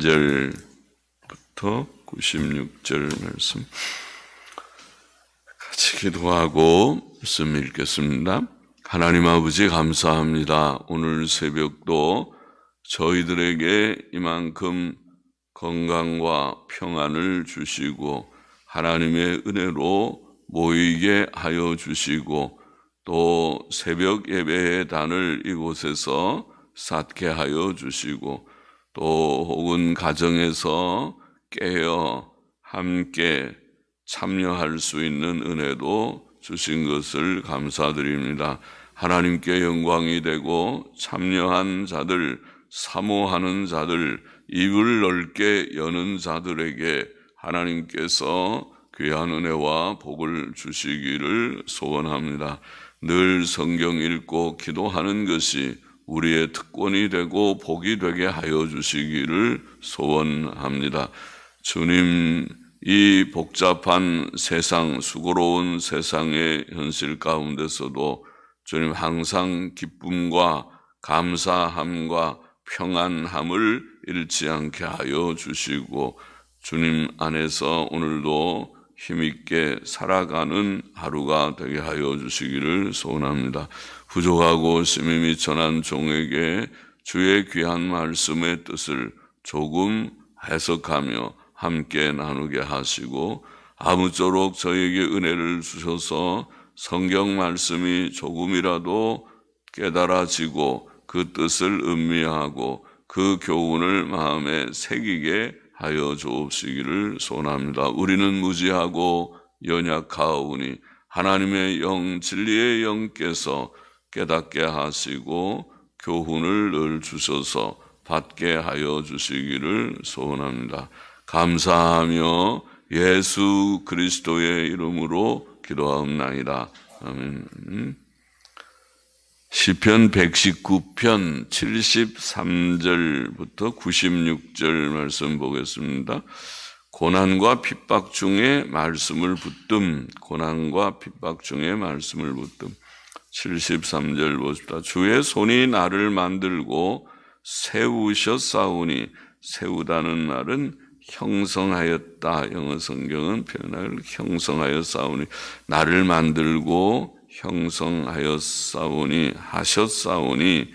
1절부터 96절 말씀 같이 기도하고 말씀 읽겠습니다. 하나님 아버지 감사합니다. 오늘 새벽도 저희들에게 이만큼 건강과 평안을 주시고 하나님의 은혜로 모이게 하여 주시고 또 새벽 예배의 단을 이곳에서 쌓게 하여 주시고 또 혹은 가정에서 깨어 함께 참여할 수 있는 은혜도 주신 것을 감사드립니다. 하나님께 영광이 되고 참여한 자들, 사모하는 자들, 입을 넓게 여는 자들에게 하나님께서 귀한 은혜와 복을 주시기를 소원합니다. 늘 성경 읽고 기도하는 것이 우리의 특권이 되고 복이 되게 하여 주시기를 소원합니다. 주님, 이 복잡한 세상, 수고로운 세상의 현실 가운데서도 주님 항상 기쁨과 감사함과 평안함을 잃지 않게 하여 주시고 주님 안에서 오늘도 힘있게 살아가는 하루가 되게 하여 주시기를 소원합니다. 부족하고 심히 미천한 종에게 주의 귀한 말씀의 뜻을 조금 해석하며 함께 나누게 하시고 아무쪼록 저에게 은혜를 주셔서 성경 말씀이 조금이라도 깨달아지고 그 뜻을 음미하고 그 교훈을 마음에 새기게 하여 주옵시기를 소원합니다. 우리는 무지하고 연약하오니 하나님의 영, 진리의 영께서 깨닫게 하시고 교훈을 늘 주셔서 받게 하여 주시기를 소원합니다. 감사하며 예수 그리스도의 이름으로 기도하옵나이다. 아멘. 시편 119편 73절부터 96절 말씀 보겠습니다. 고난과 핍박 중에 말씀을 붙듦, 고난과 핍박 중에 말씀을 붙듦. 73절 보십시다. 주의 손이 나를 만들고 세우셨사오니, 세우다는 말은 형성하였다. 영어 성경은 표현을 형성하였사오니, 나를 만들고 형성하였사오니, 하셨사오니,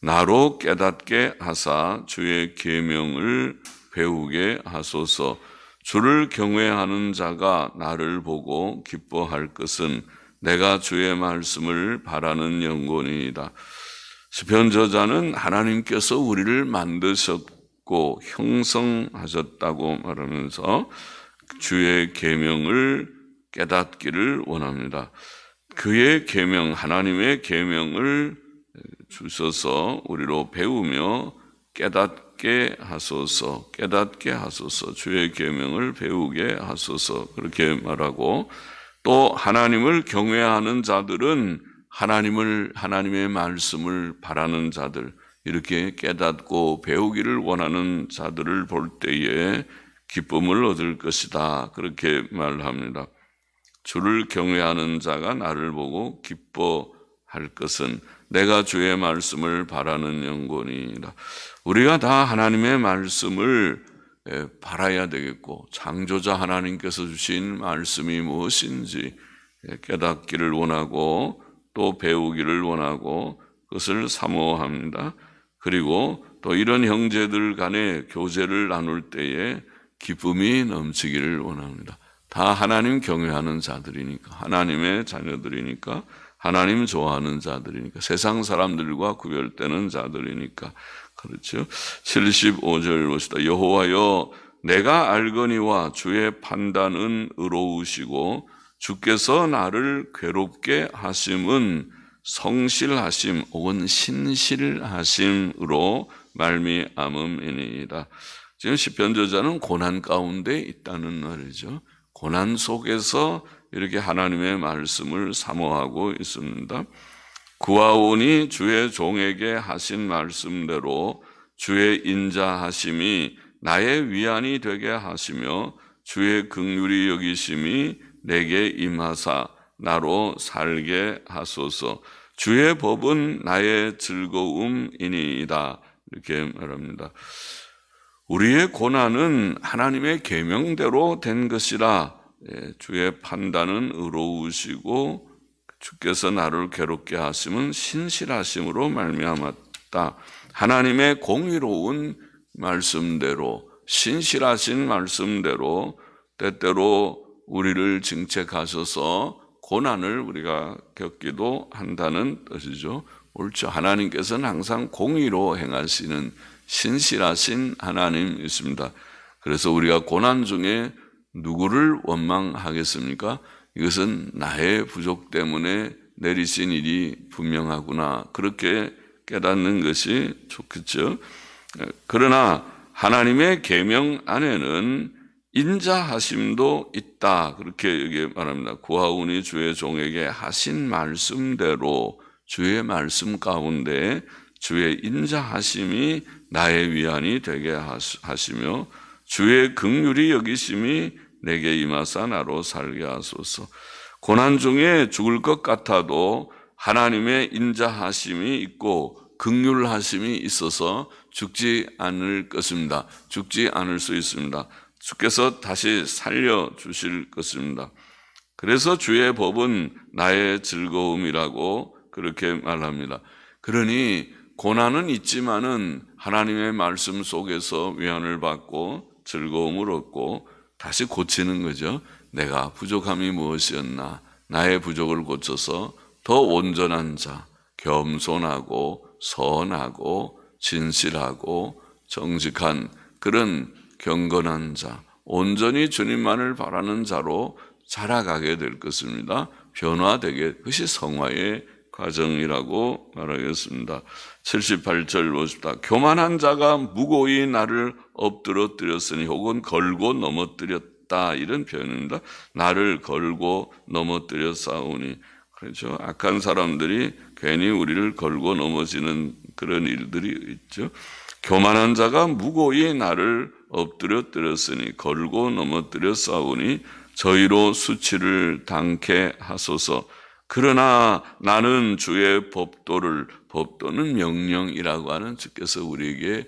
나로 깨닫게 하사 주의 계명을 배우게 하소서. 주를 경외하는 자가 나를 보고 기뻐할 것은 내가 주의 말씀을 바라는 영혼이다. 시편 저자는 하나님께서 우리를 만드셨고 형성하셨다고 말하면서 주의 계명을 깨닫기를 원합니다. 그의 계명, 하나님의 계명을 주셔서 우리로 배우며 깨닫게 하소서, 깨닫게 하소서, 주의 계명을 배우게 하소서, 그렇게 말하고 또 하나님을 경외하는 자들은 하나님의 말씀을 바라는 자들, 이렇게 깨닫고 배우기를 원하는 자들을 볼 때에 기쁨을 얻을 것이다. 그렇게 말합니다. 주를 경외하는 자가 나를 보고 기뻐할 것은 내가 주의 말씀을 바라는 영혼이라. 우리가 다 하나님의 말씀을 바라야 되겠고 창조자 하나님께서 주신 말씀이 무엇인지 깨닫기를 원하고 또 배우기를 원하고 그것을 사모합니다. 그리고 또 이런 형제들 간의 교제를 나눌 때에 기쁨이 넘치기를 원합니다. 다 하나님 경외하는 자들이니까, 하나님의 자녀들이니까, 하나님 좋아하는 자들이니까, 세상 사람들과 구별되는 자들이니까. 그렇죠? 75절 보시다. 여호와여, 내가 알거니와 주의 판단은 의로우시고 주께서 나를 괴롭게 하심은 성실하심 혹은 신실하심으로 말미암음이니이다. 지금 시편 저자는 고난 가운데 있다는 말이죠. 고난 속에서 이렇게 하나님의 말씀을 사모하고 있습니다. 구하오니 주의 종에게 하신 말씀대로 주의 인자하심이 나의 위안이 되게 하시며 주의 긍휼히 여기심이 내게 임하사 나로 살게 하소서. 주의 법은 나의 즐거움이니이다. 이렇게 말합니다. 우리의 고난은 하나님의 계명대로 된 것이라. 주의 판단은 의로우시고 주께서 나를 괴롭게 하심은 신실하심으로 말미암았다. 하나님의 공의로운 말씀대로, 신실하신 말씀대로 때때로 우리를 징책하셔서 고난을 우리가 겪기도 한다는 뜻이죠. 옳죠. 하나님께서는 항상 공의로 행하시는 신실하신 하나님이십니다. 그래서 우리가 고난 중에 누구를 원망하겠습니까? 이것은 나의 부족 때문에 내리신 일이 분명하구나. 그렇게 깨닫는 것이 좋겠죠. 그러나 하나님의 계명 안에는 인자하심도 있다. 그렇게 여기 말합니다. 구하오니 주의 종에게 하신 말씀대로 주의 말씀 가운데 주의 인자하심이 나의 위안이 되게 하시며 주의 긍휼히 여기심이 내게 임하사 나로 살게 하소서. 고난 중에 죽을 것 같아도 하나님의 인자하심이 있고 긍휼하심이 있어서 죽지 않을 것입니다. 죽지 않을 수 있습니다. 주께서 다시 살려주실 것입니다. 그래서 주의 법은 나의 즐거움이라고 그렇게 말합니다. 그러니 고난은 있지만은 하나님의 말씀 속에서 위안을 받고 즐거움을 얻고 다시 고치는 거죠. 내가 부족함이 무엇이었나? 나의 부족을 고쳐서 더 온전한 자, 겸손하고 선하고 진실하고 정직한 그런 경건한 자, 온전히 주님만을 바라는 자로 자라가게 될 것입니다. 변화되게, 그것이 성화의 과정이라고 말하겠습니다. 78절 보십시다. 교만한 자가 무고히 나를 엎드러뜨렸으니 혹은 걸고 넘어뜨렸다. 이런 표현입니다. 나를 걸고 넘어뜨렸사오니. 그렇죠. 악한 사람들이 괜히 우리를 걸고 넘어지는 그런 일들이 있죠. 교만한 자가 무고히 나를 엎드려뜨렸으니 걸고 넘어뜨렸사오니 저희로 수치를 당케 하소서. 그러나 나는 주의 법도는 명령이라고 하는 주께서 우리에게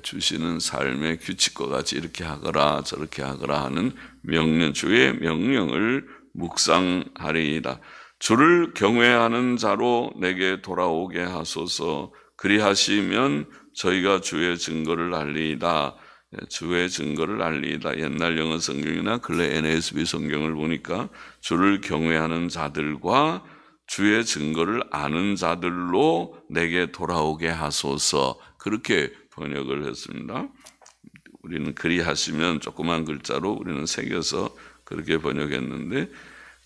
주시는 삶의 규칙과 같이 이렇게 하거라 저렇게 하거라 하는 명령, 주의 명령을 묵상하리이다. 주를 경외하는 자로 내게 돌아오게 하소서. 그리하시면 저희가 주의 증거를 알리이다. 주의 증거를 알리이다. 옛날 영어 성경이나 근래 NASB 성경을 보니까 주를 경외하는 자들과 주의 증거를 아는 자들로 내게 돌아오게 하소서. 그렇게 번역을 했습니다. 우리는 그리하시면 조그만 글자로 우리는 새겨서 그렇게 번역했는데,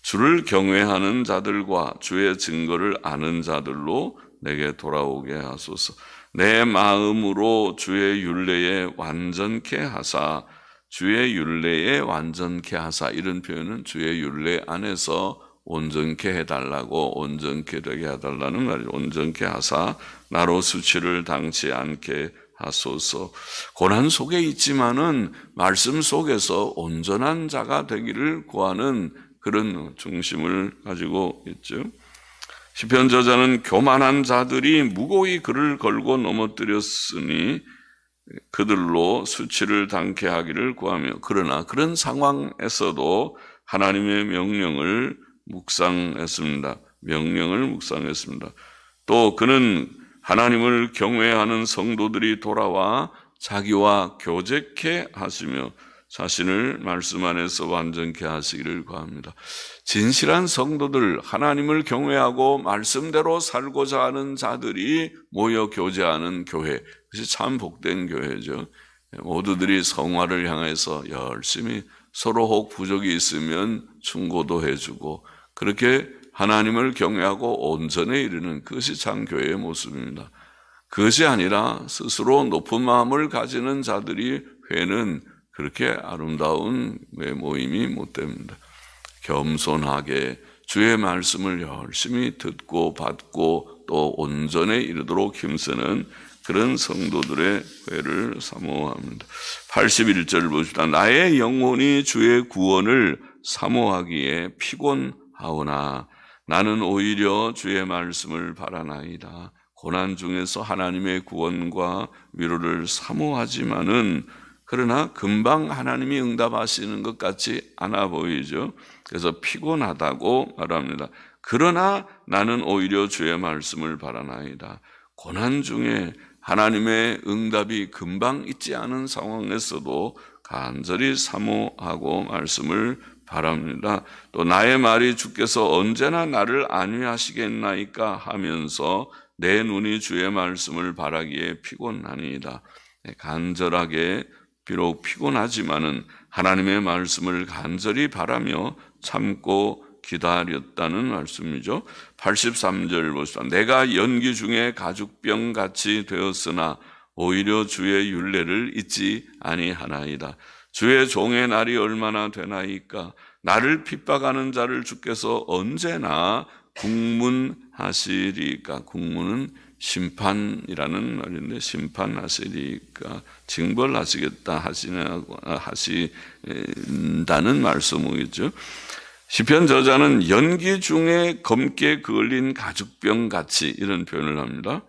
주를 경외하는 자들과 주의 증거를 아는 자들로 내게 돌아오게 하소서. 내 마음으로 주의 율례에 완전케 하사. 주의 율례에 완전케 하사. 이런 표현은 주의 율례 안에서 온전케 해달라고, 온전케 되게 해달라는 말이에요. 온전케 하사 나로 수치를 당치 않게 하소서. 고난 속에 있지만은 말씀 속에서 온전한 자가 되기를 구하는 그런 중심을 가지고 있죠. 시편 저자는 교만한 자들이 무고히 그를 걸고 넘어뜨렸으니 그들로 수치를 당케 하기를 구하며, 그러나 그런 상황에서도 하나님의 명령을 묵상했습니다. 명령을 묵상했습니다. 또 그는 하나님을 경외하는 성도들이 돌아와 자기와 교제케 하시며 자신을 말씀 안에서 완전케 하시기를 구합니다. 진실한 성도들, 하나님을 경외하고 말씀대로 살고자 하는 자들이 모여 교제하는 교회, 그것이 참 복된 교회죠. 모두들이 성화를 향해서 열심히 서로 혹 부족이 있으면 충고도 해주고 그렇게 하나님을 경외하고 온전에 이르는, 그것이 참 교회의 모습입니다. 그것이 아니라 스스로 높은 마음을 가지는 자들이 회는 그렇게 아름다운 모임이 못 됩니다. 겸손하게 주의 말씀을 열심히 듣고 받고 또 온전에 이르도록 힘쓰는 그런 성도들의 회를 사모합니다. 81절 보십시다. 나의 영혼이 주의 구원을 사모하기에 피곤하오나 나는 오히려 주의 말씀을 바라나이다. 고난 중에서 하나님의 구원과 위로를 사모하지만은 그러나 금방 하나님이 응답하시는 것 같지 않아 보이죠. 그래서 피곤하다고 말합니다. 그러나 나는 오히려 주의 말씀을 바라나이다. 고난 중에 하나님의 응답이 금방 있지 않은 상황에서도 간절히 사모하고 말씀을 바랍니다. 또 나의 말이 주께서 언제나 나를 안위하시겠나이까 하면서 내 눈이 주의 말씀을 바라기에 피곤하니이다. 간절하게 비록 피곤하지만은 하나님의 말씀을 간절히 바라며 참고 기다렸다는 말씀이죠. 83절 보시다. 내가 연기 중에 가죽병 같이 되었으나 오히려 주의 율례를 잊지 아니하나이다. 주의 종의 날이 얼마나 되나이까. 나를 핍박하는 자를 주께서 언제나 국문하시리까. 국문은 심판이라는 말인데 심판하시리까 징벌하시겠다 하신다는 말씀이죠. 시편 저자는 연기 중에 검게 그을린 가죽병 같이 이런 표현을 합니다.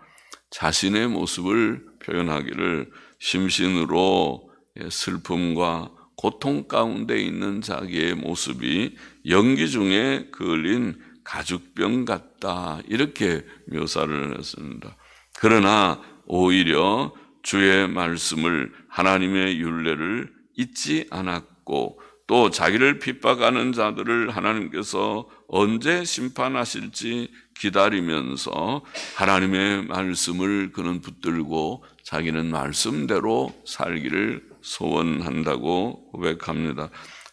자신의 모습을 표현하기를 심신으로 슬픔과 고통 가운데 있는 자기의 모습이 연기 중에 그을린 가죽병 같다 이렇게 묘사를 했습니다. 그러나 오히려 주의 말씀을 하나님의 율례를 잊지 않았고 또 자기를 핍박하는 자들을 하나님께서 언제 심판하실지 기다리면서 하나님의 말씀을 그는 붙들고 자기는 말씀대로 살기를 소원한다고 고백합니다.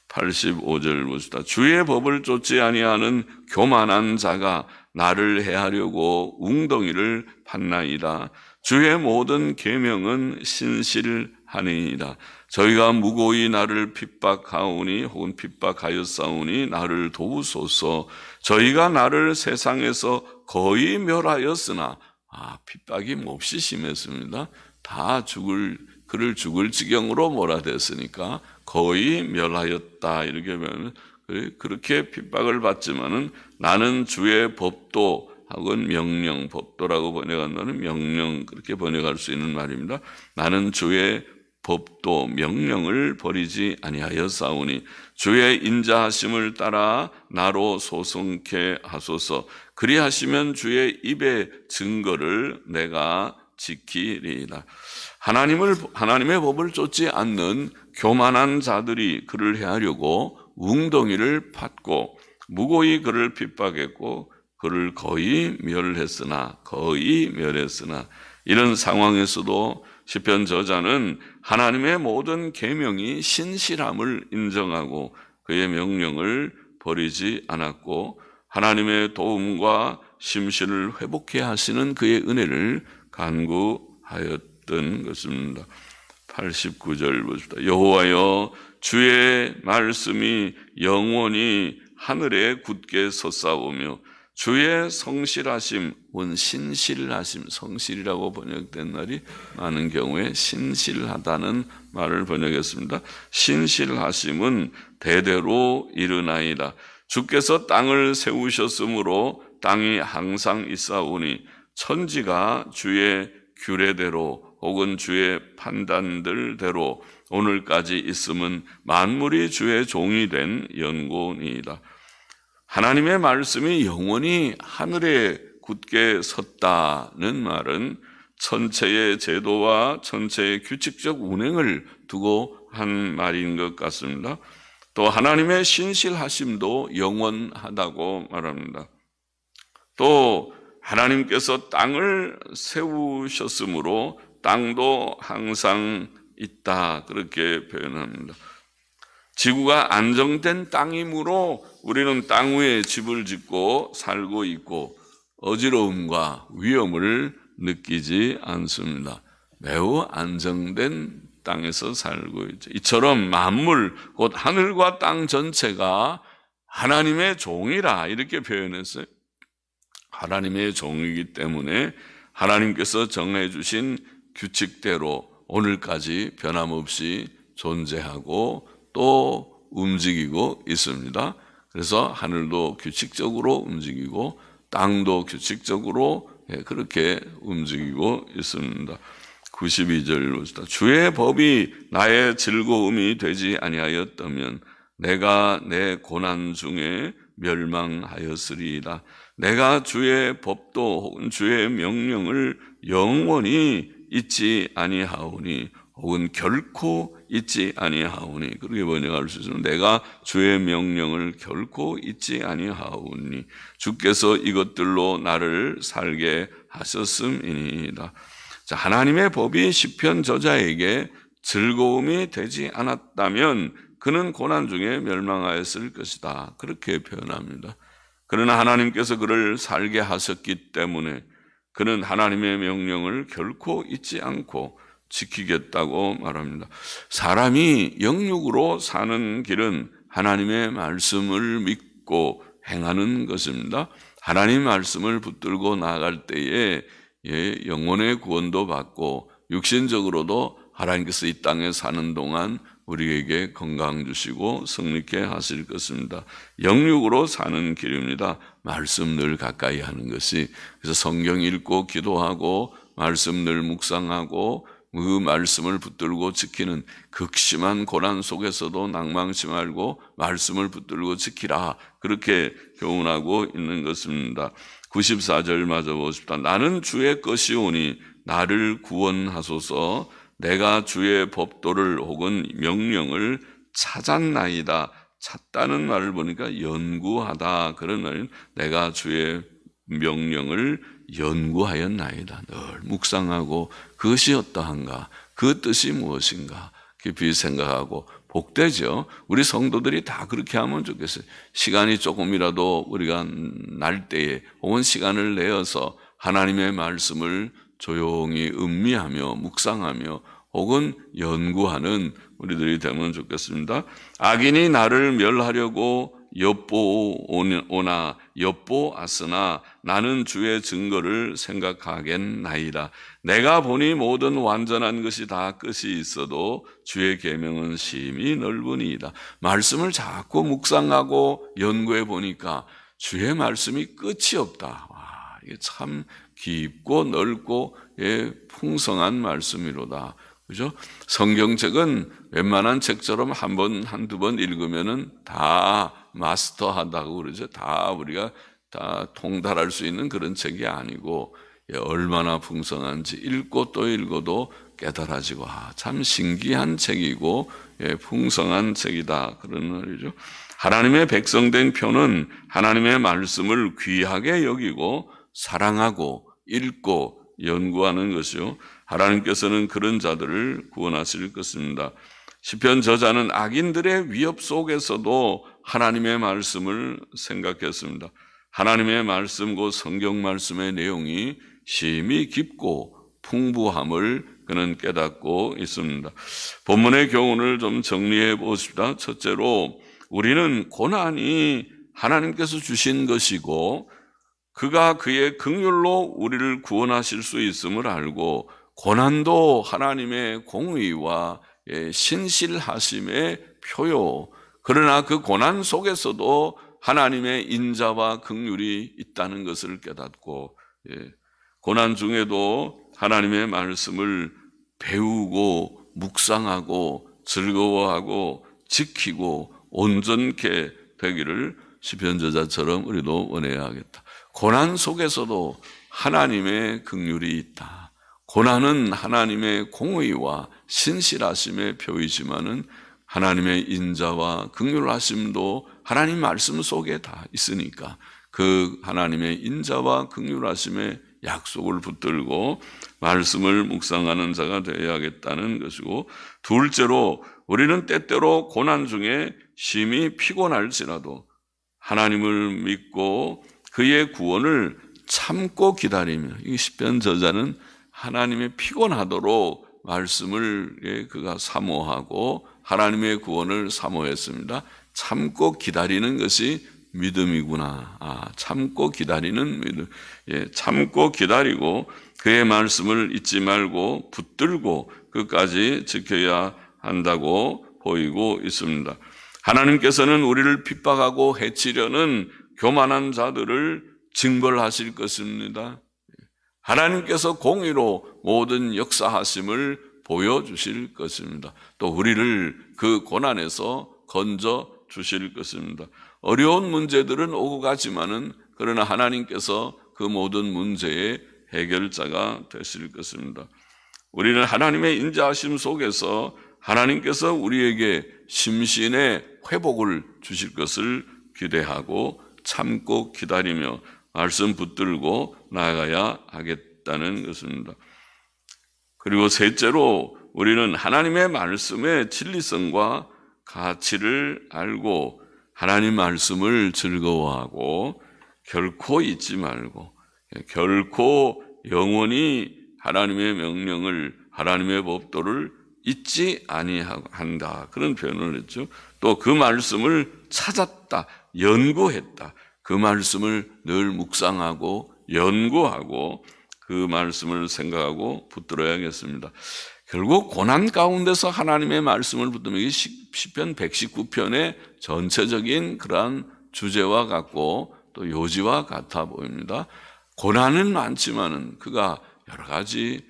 85절 보시다. 주의 법을 쫓지 아니하는 교만한 자가 나를 해하려고 웅덩이를 팠나이다. 주의 모든 계명은 신실하니이다. 저희가 무고히 나를 핍박하오니 혹은 핍박하였사오니 나를 도우소서. 저희가 나를 세상에서 거의 멸하였으나 핍박이 몹시 심했습니다. 그를 죽을 지경으로 몰아댔으니까 거의 멸하였다 이렇게 보면 그렇게 핍박을 받지만은 나는 주의 법도 혹은 명령, 법도라고 번역한다는 명령 그렇게 번역할 수 있는 말입니다. 나는 주의 법도 명령을 버리지 아니하였사오니 주의 인자하심을 따라 나로 소송케 하소서. 그리하시면 주의 입의 증거를 내가 지키리이다. 하나님의 법을 쫓지 않는 교만한 자들이 그를 해하려고 웅덩이를 팠고 무고히 그를 핍박했고 그를 거의 멸했으나 이런 상황에서도 시편 저자는 하나님의 모든 계명이 신실함을 인정하고 그의 명령을 버리지 않았고 하나님의 도움과 심신을 회복해 하시는 그의 은혜를 간구하였던 것입니다. 89절 보십시다. 여호와여 주의 말씀이 영원히 하늘에 굳게 섰사오며 주의 성실하심, 신실하심, 성실이라고 번역된 말이 많은 경우에 신실하다는 말을 번역했습니다. 신실하심은 대대로 이르나이다. 주께서 땅을 세우셨으므로 땅이 항상 있사오니 천지가 주의 규례대로 혹은 주의 판단들대로 오늘까지 있음은 만물이 주의 종이 된 연고니이다. 하나님의 말씀이 영원히 하늘에 굳게 섰다는 말은 천체의 제도와 천체의 규칙적 운행을 두고 한 말인 것 같습니다. 또 하나님의 신실하심도 영원하다고 말합니다. 또 하나님께서 땅을 세우셨으므로 땅도 항상 있다 그렇게 표현합니다. 지구가 안정된 땅이므로 우리는 땅 위에 집을 짓고 살고 있고 어지러움과 위험을 느끼지 않습니다. 매우 안정된 땅에서 살고 있죠. 이처럼 만물, 곧 하늘과 땅 전체가 하나님의 종이라 이렇게 표현했어요. 하나님의 종이기 때문에 하나님께서 정해 주신 규칙대로 오늘까지 변함없이 존재하고 또 움직이고 있습니다. 그래서 하늘도 규칙적으로 움직이고 땅도 규칙적으로 그렇게 움직이고 있습니다. 92절 봅시다. 주의 법이 나의 즐거움이 되지 아니하였다면 내가 내 고난 중에 멸망하였으리이다. 내가 주의 법도 혹은 주의 명령을 영원히 잊지 아니하오니 혹은 결코 잊지 아니하오니. 그렇게 번역할 수 있으면 내가 주의 명령을 결코 잊지 아니하오니 주께서 이것들로 나를 살게 하셨음이니이다. 자, 하나님의 법이 시편 저자에게 즐거움이 되지 않았다면 그는 고난 중에 멸망하였을 것이다. 그렇게 표현합니다. 그러나 하나님께서 그를 살게 하셨기 때문에 그는 하나님의 명령을 결코 잊지 않고 지키겠다고 말합니다. 사람이 영육으로 사는 길은 하나님의 말씀을 믿고 행하는 것입니다. 하나님 말씀을 붙들고 나아갈 때에 영혼의 구원도 받고 육신적으로도 하나님께서 이 땅에 사는 동안 우리에게 건강 주시고 승리케 하실 것입니다. 영육으로 사는 길입니다. 말씀 늘 가까이 하는 것이. 그래서 성경 읽고 기도하고 말씀 늘 묵상하고 그 말씀을 붙들고 지키는 극심한 고난 속에서도 낭망치 말고 말씀을 붙들고 지키라. 그렇게 교훈하고 있는 것입니다. 94절 마저 보십시다. 나는 주의 것이오니 나를 구원하소서. 내가 주의 법도를 혹은 명령을 찾았나이다. 찾다는 말을 보니까 연구하다. 그런 말은 내가 주의 명령을 연구하였나이다. 늘 묵상하고 그것이 어떠한가, 그 뜻이 무엇인가 깊이 생각하고. 복되죠. 우리 성도들이 다 그렇게 하면 좋겠어요. 시간이 조금이라도 우리가 날 때에 혹은 시간을 내어서 하나님의 말씀을 조용히 음미하며 묵상하며 혹은 연구하는 우리들이 되면 좋겠습니다. 악인이 나를 멸하려고 엿보오나 엿보았으나 나는 주의 증거를 생각하겠나이다. 내가 보니 모든 완전한 것이 다 끝이 있어도 주의 계명은 심히 넓으니이다. 말씀을 자꾸 묵상하고 연구해 보니까 주의 말씀이 끝이 없다. 와, 이게 참 깊고 넓고 풍성한 말씀이로다. 그죠? 성경책은 웬만한 책처럼 한 번, 한두 번 읽으면은 다 마스터한다고 그러죠. 다 우리가 다 통달할 수 있는 그런 책이 아니고 얼마나 풍성한지 읽고 또 읽어도 깨달아지고 참 신기한 책이고 풍성한 책이다. 그런 말이죠. 하나님의 백성된 표는 하나님의 말씀을 귀하게 여기고 사랑하고 읽고 연구하는 것이요. 하나님께서는 그런 자들을 구원하실 것입니다. 시편 저자는 악인들의 위협 속에서도 하나님의 말씀을 생각했습니다. 하나님의 말씀, 그 성경 말씀의 내용이 심히 깊고 풍부함을 그는 깨닫고 있습니다. 본문의 교훈을 좀 정리해 보십시다. 첫째로 우리는 고난이 하나님께서 주신 것이고 그가 그의 긍휼로 우리를 구원하실 수 있음을 알고 고난도 하나님의 공의와 신실하심의 표요. 그러나 그 고난 속에서도 하나님의 인자와 긍휼이 있다는 것을 깨닫고 고난 중에도 하나님의 말씀을 배우고 묵상하고 즐거워하고 지키고 온전케 되기를 시편 저자처럼 우리도 원해야겠다. 고난 속에서도 하나님의 긍휼이 있다. 고난은 하나님의 공의와 신실하심의 표이지만은 하나님의 인자와 긍휼하심도 하나님 말씀 속에 다 있으니까 그 하나님의 인자와 긍휼하심의 약속을 붙들고 말씀을 묵상하는 자가 되어야겠다는 것이고, 둘째로 우리는 때때로 고난 중에 심히 피곤할지라도 하나님을 믿고 그의 구원을 참고 기다리며, 이 시편 저자는 하나님의 피곤하도록 말씀을 그가 사모하고 하나님의 구원을 사모했습니다. 참고 기다리는 것이 믿음이구나. 참고 기다리는 믿음. 참고 기다리고 그의 말씀을 잊지 말고 붙들고 끝까지 지켜야 한다고 보이고 있습니다. 하나님께서는 우리를 핍박하고 해치려는 교만한 자들을 징벌하실 것입니다. 하나님께서 공의로 모든 역사하심을 보여주실 것입니다. 또 우리를 그 고난에서 건져 주실 것입니다. 어려운 문제들은 오고 가지만은 그러나 하나님께서 그 모든 문제의 해결자가 되실 것입니다. 우리는 하나님의 인자하심 속에서 하나님께서 우리에게 심신의 회복을 주실 것을 기대하고 참고 기다리며 말씀 붙들고 나아가야 하겠다는 것입니다. 그리고 셋째로 우리는 하나님의 말씀의 진리성과 가치를 알고 하나님 말씀을 즐거워하고 결코 잊지 말고 결코 영원히 하나님의 명령을 하나님의 법도를 잊지 아니한다. 그런 표현을 했죠. 또 그 말씀을 찾았다, 연구했다. 그 말씀을 늘 묵상하고 연구하고 그 말씀을 생각하고 붙들어야겠습니다. 결국 고난 가운데서 하나님의 말씀을 붙들면 이게 시편 119편의 전체적인 그러한 주제와 같고 또 요지와 같아 보입니다. 고난은 많지만은 그가 여러 가지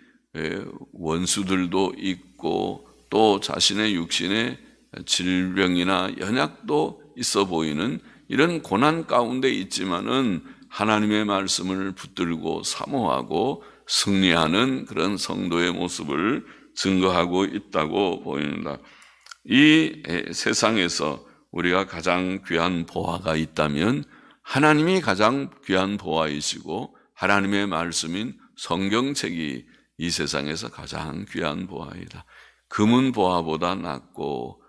원수들도 있고 또 자신의 육신의 질병이나 연약도 있어 보이는 이런 고난 가운데 있지만은 하나님의 말씀을 붙들고 사모하고 승리하는 그런 성도의 모습을 증거하고 있다고 보입니다. 이 세상에서 우리가 가장 귀한 보화가 있다면 하나님이 가장 귀한 보화이시고 하나님의 말씀인 성경책이 이 세상에서 가장 귀한 보화이다. 금은 보화보다 낫고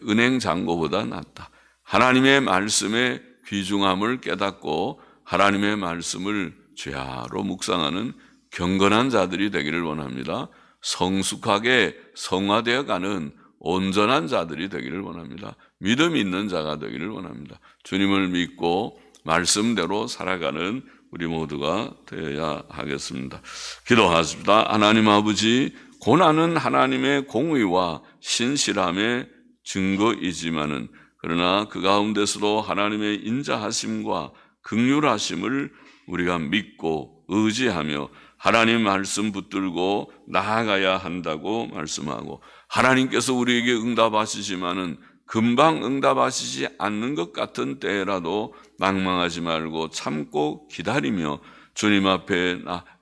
은행 잔고보다 낫다. 하나님의 말씀의 귀중함을 깨닫고 하나님의 말씀을 죄하로 묵상하는 경건한 자들이 되기를 원합니다. 성숙하게 성화되어 가는 온전한 자들이 되기를 원합니다. 믿음 있는 자가 되기를 원합니다. 주님을 믿고 말씀대로 살아가는 우리 모두가 되어야 하겠습니다. 기도하십시다. 하나님 아버지, 고난은 하나님의 공의와 신실함의 증거이지만은 그러나 그 가운데서도 하나님의 인자하심과 긍휼하심을 우리가 믿고 의지하며 하나님 말씀 붙들고 나아가야 한다고 말씀하고 하나님께서 우리에게 응답하시지만은 금방 응답하시지 않는 것 같은 때라도 망망하지 말고 참고 기다리며 주님 앞에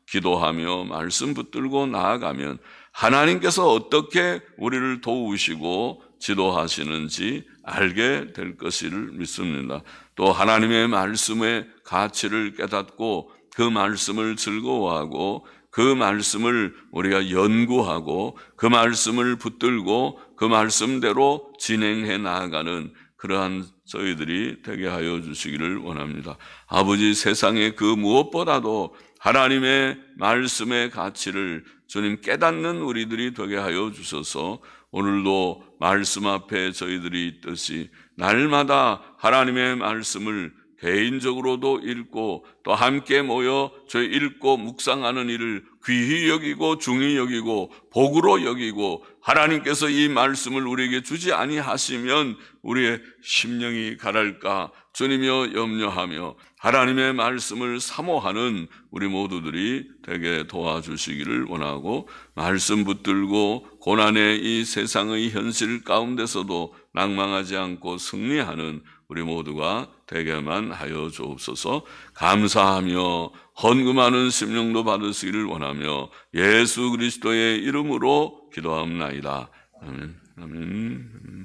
기도하며 말씀 붙들고 나아가면 하나님께서 어떻게 우리를 도우시고 지도하시는지 알게 될 것을 믿습니다. 또 하나님의 말씀의 가치를 깨닫고 그 말씀을 즐거워하고 그 말씀을 우리가 연구하고 그 말씀을 붙들고 그 말씀대로 진행해 나아가는 그러한 저희들이 되게 하여 주시기를 원합니다. 아버지, 세상의 그 무엇보다도 하나님의 말씀의 가치를 주님 깨닫는 우리들이 되게 하여 주셔서 오늘도 말씀 앞에 저희들이 있듯이 날마다 하나님의 말씀을 개인적으로도 읽고 또 함께 모여 저희 읽고 묵상하는 일을 귀히 여기고 중히 여기고 복으로 여기고 하나님께서 이 말씀을 우리에게 주지 아니하시면 우리의 심령이 가랄까 주님이여 염려하며 하나님의 말씀을 사모하는 우리 모두들이 되게 도와주시기를 원하고 말씀 붙들고 고난의 이 세상의 현실 가운데서도 낭망하지 않고 승리하는 우리 모두가 되게만 하여 주옵소서. 감사하며 헌금하는 심령도 받으시기를 원하며 예수 그리스도의 이름으로 기도합나이다. 아멘. 아멘.